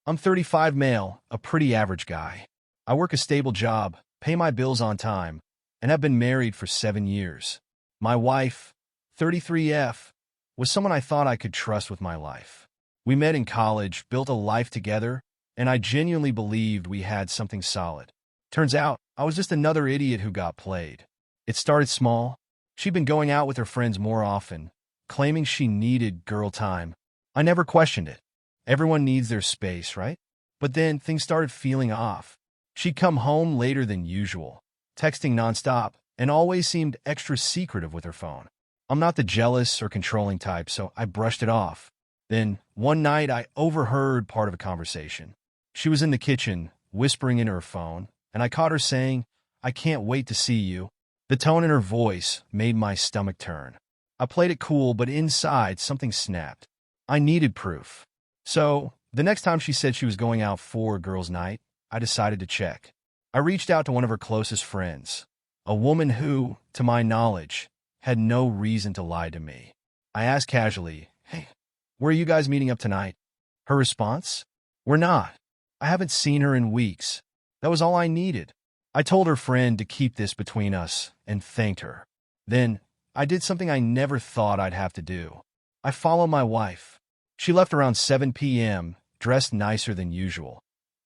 I'm 35 male, a pretty average guy. I work a stable job, pay my bills on time, and have been married for 7 years. My wife, 33F, was someone I thought I could trust with my life. We met in college, built a life together, and I genuinely believed we had something solid. Turns out, I was just another idiot who got played. It started small. She'd been going out with her friends more often, claiming she needed girl time. I never questioned it. Everyone needs their space, right? But then things started feeling off. She'd come home later than usual, texting nonstop, and always seemed extra secretive with her phone. I'm not the jealous or controlling type, so I brushed it off. Then, one night, I overheard part of a conversation. She was in the kitchen, whispering into her phone, and I caught her saying, "I can't wait to see you." The tone in her voice made my stomach turn. I played it cool, but inside, something snapped. I needed proof. So, the next time she said she was going out for girls' night, I decided to check. I reached out to one of her closest friends, a woman who, to my knowledge, had no reason to lie to me. I asked casually, "Hey, where are you guys meeting up tonight?" Her response? "We're not. I haven't seen her in weeks." That was all I needed. I told her friend to keep this between us and thanked her. Then, I did something I never thought I'd have to do. I followed my wife. She left around 7 p.m., dressed nicer than usual,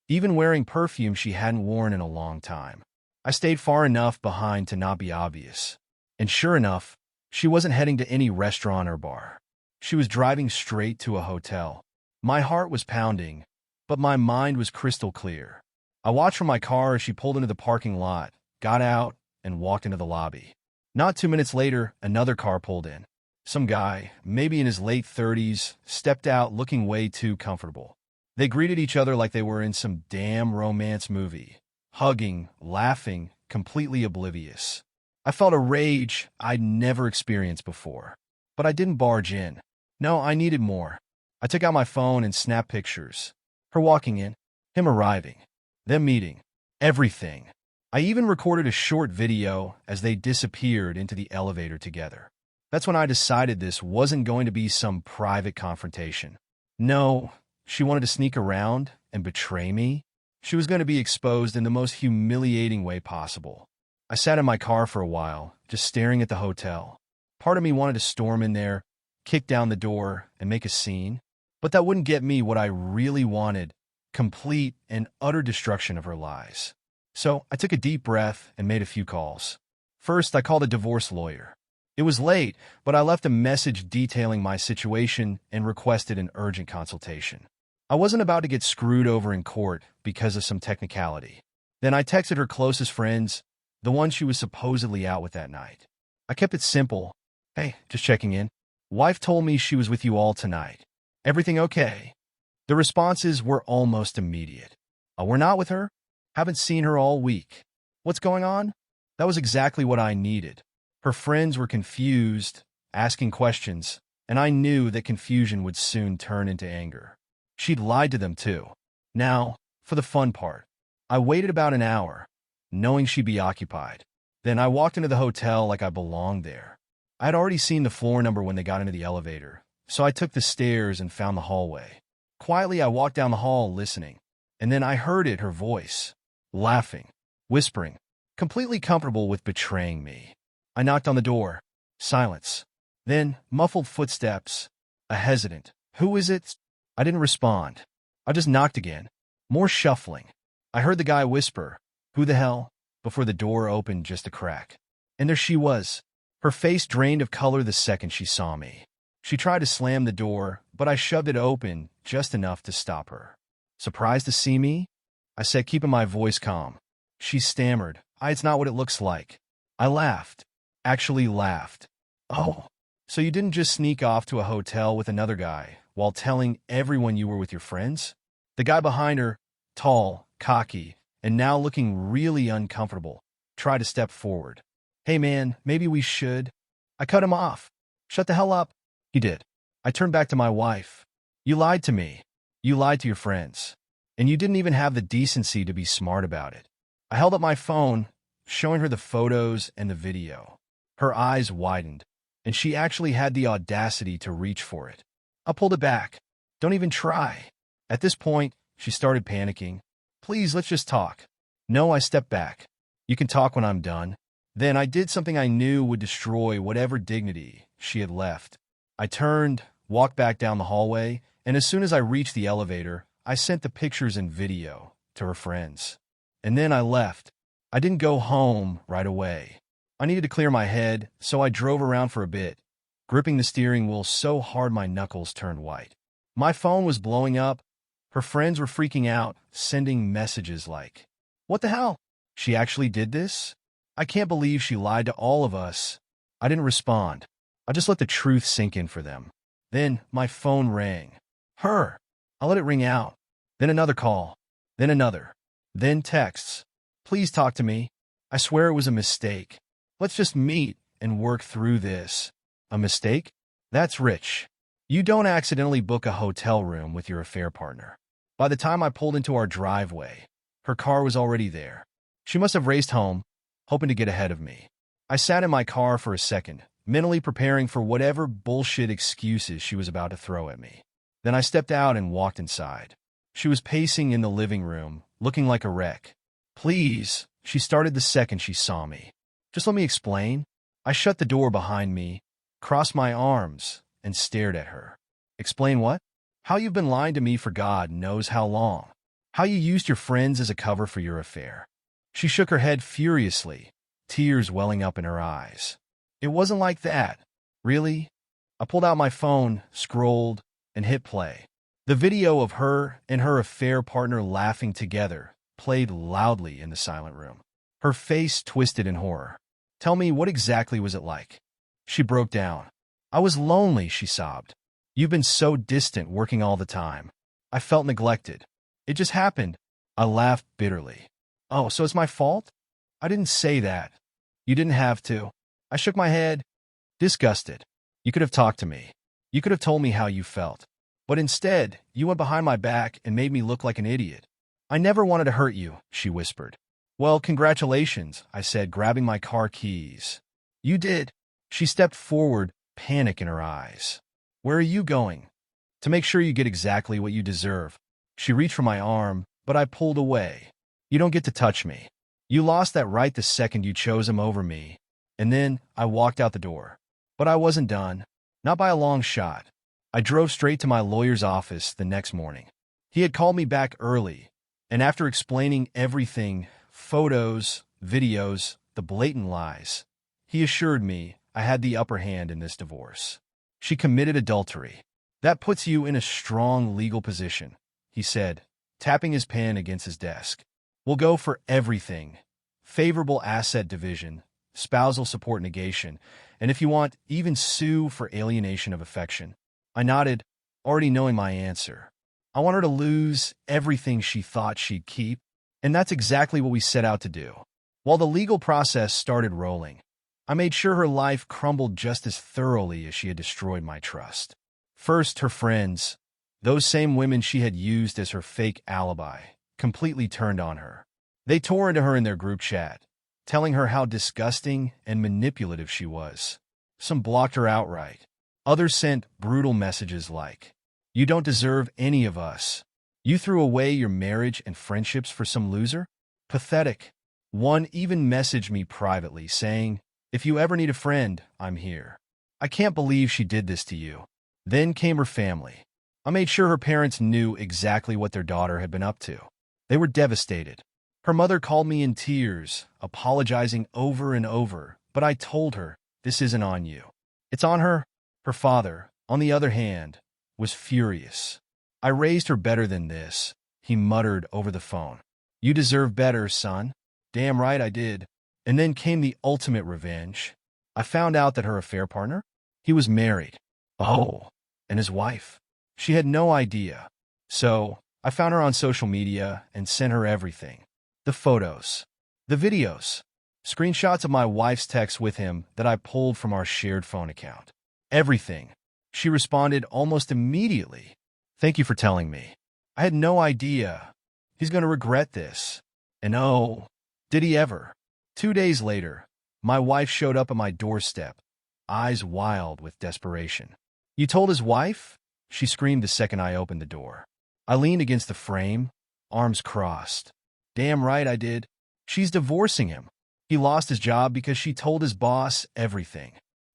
even wearing perfume she hadn't worn in a long time. I stayed far enough behind to not be obvious. And sure enough, she wasn't heading to any restaurant or bar. She was driving straight to a hotel. My heart was pounding, but my mind was crystal clear. I watched from my car as she pulled into the parking lot, got out, and walked into the lobby. Not 2 minutes later, another car pulled in. Some guy, maybe in his late 30s, stepped out looking way too comfortable. They greeted each other like they were in some damn romance movie, hugging, laughing, completely oblivious. I felt a rage I'd never experienced before. But I didn't barge in. No, I needed more. I took out my phone and snapped pictures. Her walking in, him arriving, them meeting, everything. I even recorded a short video as they disappeared into the elevator together. That's when I decided this wasn't going to be some private confrontation. No, she wanted to sneak around and betray me. She was going to be exposed in the most humiliating way possible. I sat in my car for a while, just staring at the hotel. Part of me wanted to storm in there, kick down the door, and make a scene. But that wouldn't get me what I really wanted, complete and utter destruction of her lies. So I took a deep breath and made a few calls. First, I called a divorce lawyer. It was late, but I left a message detailing my situation and requested an urgent consultation. I wasn't about to get screwed over in court because of some technicality. Then I texted her closest friends, the one she was supposedly out with that night. I kept it simple. "Hey, just checking in. Wife told me she was with you all tonight. Everything okay?" The responses were almost immediate. "We're not with her. Haven't seen her all week. What's going on?" That was exactly what I needed. Her friends were confused, asking questions, and I knew that confusion would soon turn into anger. She'd lied to them too. Now, for the fun part. I waited about an hour, knowing she'd be occupied. Then I walked into the hotel like I belonged there. I had already seen the floor number when they got into the elevator, so I took the stairs and found the hallway. Quietly, I walked down the hall listening, and then I heard it, her voice, laughing, whispering, completely comfortable with betraying me. I knocked on the door. Silence. Then, muffled footsteps. A hesitant, "Who is it?" I didn't respond. I just knocked again. More shuffling. I heard the guy whisper, "Who the hell?" before the door opened just a crack. And there she was. Her face drained of color the second she saw me. She tried to slam the door, but I shoved it open just enough to stop her. "Surprised to see me?" I said, keeping my voice calm. She stammered, "It's not what it looks like." I laughed. Actually laughed. "Oh, so you didn't just sneak off to a hotel with another guy while telling everyone you were with your friends?" The guy behind her, tall, cocky, and now looking really uncomfortable, tried to step forward. "Hey man, maybe we should." I cut him off. "Shut the hell up." He did. I turned back to my wife. "You lied to me. You lied to your friends. And you didn't even have the decency to be smart about it." I held up my phone, showing her the photos and the video. Her eyes widened, and she actually had the audacity to reach for it. I pulled it back. "Don't even try." At this point, She started panicking. Please, let's just talk. No, I stepped back. You can talk when I'm done. Then I did something I knew would destroy whatever dignity she had left. I turned, walked back down the hallway, and as soon as I reached the elevator, I sent the pictures and video to her friends. And then I left. I didn't go home right away. I needed to clear my head, so I drove around for a bit, gripping the steering wheel so hard my knuckles turned white. My phone was blowing up. Her friends were freaking out, sending messages like, "What the hell? She actually did this? I can't believe she lied to all of us." I didn't respond. I just let the truth sink in for them. Then my phone rang. Her. I let it ring out. Then another call. Then another. Then texts. "Please talk to me. I swear it was a mistake. Let's just meet and work through this." A mistake? That's rich. You don't accidentally book a hotel room with your affair partner. By the time I pulled into our driveway, her car was already there. She must have raced home, hoping to get ahead of me. I sat in my car for a second, mentally preparing for whatever bullshit excuses she was about to throw at me. Then I stepped out and walked inside. She was pacing in the living room, looking like a wreck. "Please," she started the second she saw me. "Just let me explain." I shut the door behind me, crossed my arms, and stared at her. "Explain what?" "How you've been lying to me for God knows how long. How you used your friends as a cover for your affair." She shook her head furiously, tears welling up in her eyes. "It wasn't like that." "Really?" I pulled out my phone, scrolled, and hit play. The video of her and her affair partner laughing together played loudly in the silent room. Her face twisted in horror. "Tell me, what exactly was it like?" She broke down. "I was lonely," she sobbed. "You've been so distant, working all the time. I felt neglected. It just happened." I laughed bitterly. "Oh, so it's my fault?" "I didn't say that. You didn't have to." I shook my head, disgusted. "You could have talked to me. You could have told me how you felt. But instead, you went behind my back and made me look like an idiot." "I never wanted to hurt you," she whispered. "Well, congratulations," I said, grabbing my car keys. "You did." She stepped forward, panic in her eyes. "Where are you going?" "To make sure you get exactly what you deserve." She reached for my arm, but I pulled away. "You don't get to touch me. You lost that right the second you chose him over me." And then I walked out the door. But I wasn't done. Not by a long shot. I drove straight to my lawyer's office the next morning. He had called me back early, and after explaining everything, photos, videos, the blatant lies, he assured me I had the upper hand in this divorce. "She committed adultery. That puts you in a strong legal position," he said, tapping his pen against his desk. "We'll go for everything. Favorable asset division, spousal support negation, and if you want, even sue for alienation of affection." I nodded, already knowing my answer. I want her to lose everything she thought she'd keep, and that's exactly what we set out to do. While the legal process started rolling, I made sure her life crumbled just as thoroughly as she had destroyed my trust. First, her friends, those same women she had used as her fake alibi, completely turned on her. They tore into her in their group chat, telling her how disgusting and manipulative she was. Some blocked her outright. Others sent brutal messages like, "You don't deserve any of us. You threw away your marriage and friendships for some loser? Pathetic." One even messaged me privately saying, "If you ever need a friend, I'm here. I can't believe she did this to you." Then came her family. I made sure her parents knew exactly what their daughter had been up to. They were devastated. Her mother called me in tears, apologizing over and over, but I told her, "This isn't on you. It's on her." Her father, on the other hand, was furious. "I raised her better than this," he muttered over the phone. "You deserve better, son." Damn right I did. And then came the ultimate revenge. I found out that her affair partner? He was married. Oh, and his wife? She had no idea. So, I found her on social media and sent her everything. The photos. The videos. Screenshots of my wife's texts with him that I pulled from our shared phone account. Everything. She responded almost immediately. "Thank you for telling me. I had no idea. He's going to regret this." And oh, did he ever? 2 days later, my wife showed up at my doorstep, eyes wild with desperation. "You told his wife?" she screamed the second I opened the door. I leaned against the frame, arms crossed. Damn right I did. She's divorcing him. He lost his job because she told his boss everything.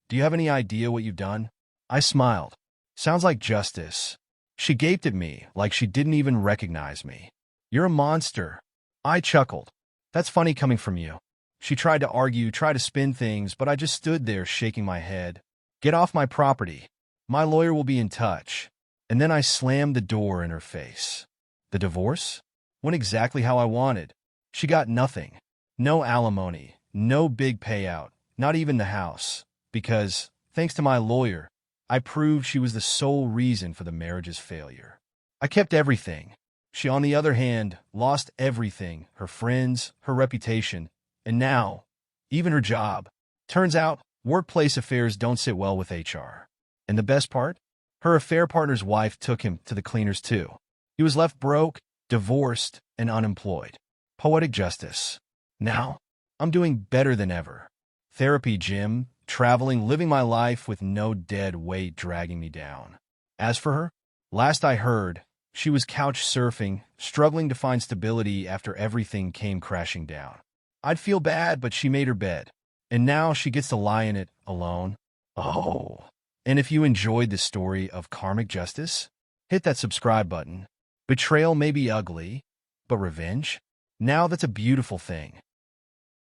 Do you have any idea what you've done? I smiled. Sounds like justice. She gaped at me like she didn't even recognize me. You're a monster. I chuckled. That's funny coming from you. She tried to argue, tried to spin things, but I just stood there shaking my head. Get off my property. My lawyer will be in touch. And then I slammed the door in her face. The divorce? Went exactly how I wanted. She got nothing. No alimony, no big payout, not even the house. Because, thanks to my lawyer, I proved she was the sole reason for the marriage's failure. I kept everything. She, on the other hand, lost everything, her friends, her reputation, and now, even her job. Turns out, workplace affairs don't sit well with HR. And the best part? Her affair partner's wife took him to the cleaners too. He was left broke, divorced, and unemployed. Poetic justice. Now, I'm doing better than ever. Therapy, gym, traveling, living my life with no dead weight dragging me down. As for her, last I heard, she was couch surfing, struggling to find stability after everything came crashing down. I'd feel bad, but she made her bed. And now she gets to lie in it alone. Oh. And if you enjoyed the story of karmic justice, hit that subscribe button. Betrayal may be ugly, but revenge? Now that's a beautiful thing.